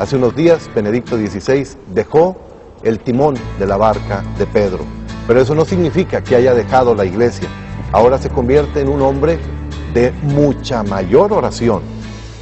Hace unos días, Benedicto XVI dejó el timón de la barca de Pedro, pero eso no significa que haya dejado la iglesia. Ahora se convierte en un hombre de mucha mayor oración.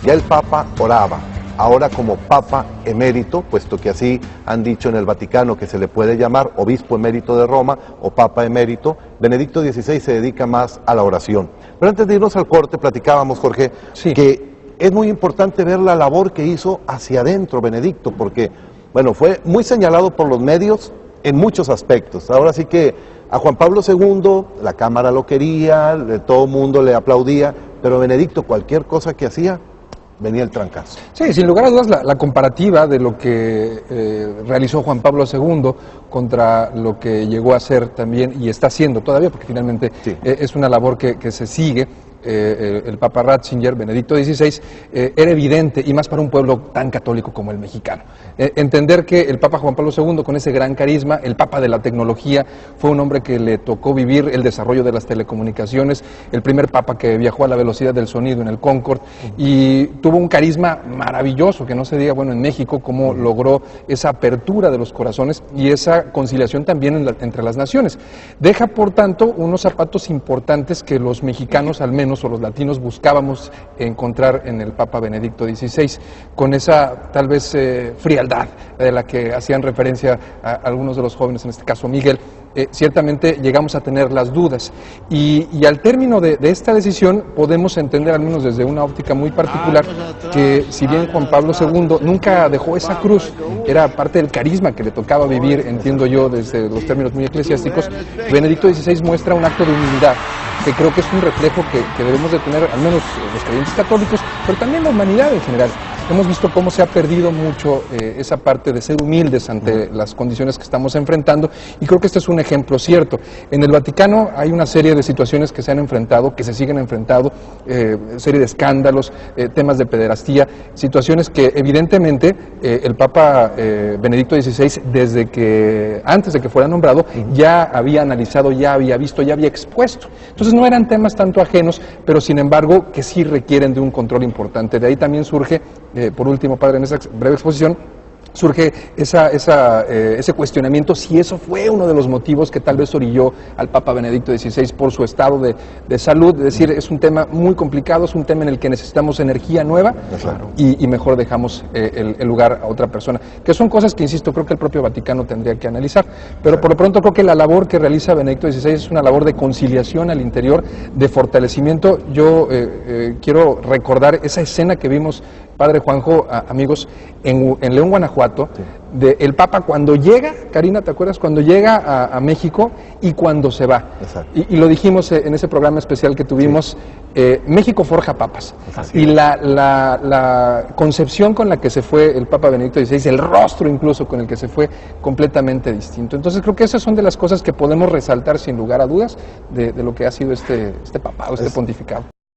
Ya el Papa oraba, ahora como Papa emérito, puesto que así han dicho en el Vaticano que se le puede llamar obispo emérito de Roma o Papa emérito, Benedicto XVI se dedica más a la oración. Pero antes de irnos al corte, platicábamos, Jorge, que es muy importante ver la labor que hizo hacia adentro Benedicto, porque, bueno, fue muy señalado por los medios en muchos aspectos. Ahora sí que a Juan Pablo II, la Cámara lo quería, todo el mundo le aplaudía, pero Benedicto, cualquier cosa que hacía, venía el trancazo. Sí, sin lugar a dudas, la comparativa de lo que realizó Juan Pablo II contra lo que llegó a hacer también, y está haciendo todavía, porque finalmente es una labor que se sigue, el Papa Ratzinger, Benedicto XVI, era evidente, y más para un pueblo tan católico como el mexicano. Entender que el Papa Juan Pablo II, con ese gran carisma, el Papa de la tecnología, fue un hombre que le tocó vivir el desarrollo de las telecomunicaciones, el primer Papa que viajó a la velocidad del sonido en el Concorde, y tuvo un carisma maravilloso, que no se diga, bueno, en México, cómo logró esa apertura de los corazones y esa conciliación también entre las naciones. Deja, por tanto, unos zapatos importantes que los mexicanos, al menos, o los latinos, buscábamos encontrar en el Papa Benedicto XVI, con esa tal vez frialdad de la que hacían referencia a algunos de los jóvenes, en este caso Miguel. Ciertamente llegamos a tener las dudas, y al término de esta decisión podemos entender, al menos desde una óptica muy particular, que si bien Juan Pablo II nunca dejó esa cruz, era parte del carisma que le tocaba vivir, entiendo yo, desde los términos muy eclesiásticos, Benedicto XVI muestra un acto de humildad, que creo que es un reflejo que debemos de tener, al menos los creyentes católicos, pero también la humanidad en general. Hemos visto cómo se ha perdido mucho esa parte de ser humildes ante las condiciones que estamos enfrentando, y creo que este es un ejemplo cierto. En el Vaticano hay una serie de situaciones que se han enfrentado, que se siguen enfrentando, serie de escándalos, temas de pederastía, situaciones que evidentemente el Papa Benedicto XVI, antes de que fuera nombrado, ya había analizado, ya había visto, ya había expuesto. Entonces no eran temas tanto ajenos, pero sin embargo que sí requieren de un control importante. De ahí también surge, por último, padre, en esa breve exposición, surge ese cuestionamiento si eso fue uno de los motivos que tal vez orilló al Papa Benedicto XVI por su estado de salud. Es decir, es un tema muy complicado, es un tema en el que necesitamos energía nueva, y mejor dejamos el lugar a otra persona, que son cosas que, insisto, creo que el propio Vaticano tendría que analizar, pero por lo pronto creo que la labor que realiza Benedicto XVI es una labor de conciliación al interior, de fortalecimiento. Yo quiero recordar esa escena que vimos, padre Juanjo, amigos, en León, Guanajuato, de el Papa cuando llega, Karina, ¿te acuerdas? Cuando llega a México y cuando se va. Y lo dijimos en ese programa especial que tuvimos, México forja papas. Y la concepción con la que se fue el Papa Benedicto XVI, el rostro incluso con el que se fue, completamente distinto. Entonces creo que esas son de las cosas que podemos resaltar sin lugar a dudas de lo que ha sido este papado, este pontificado.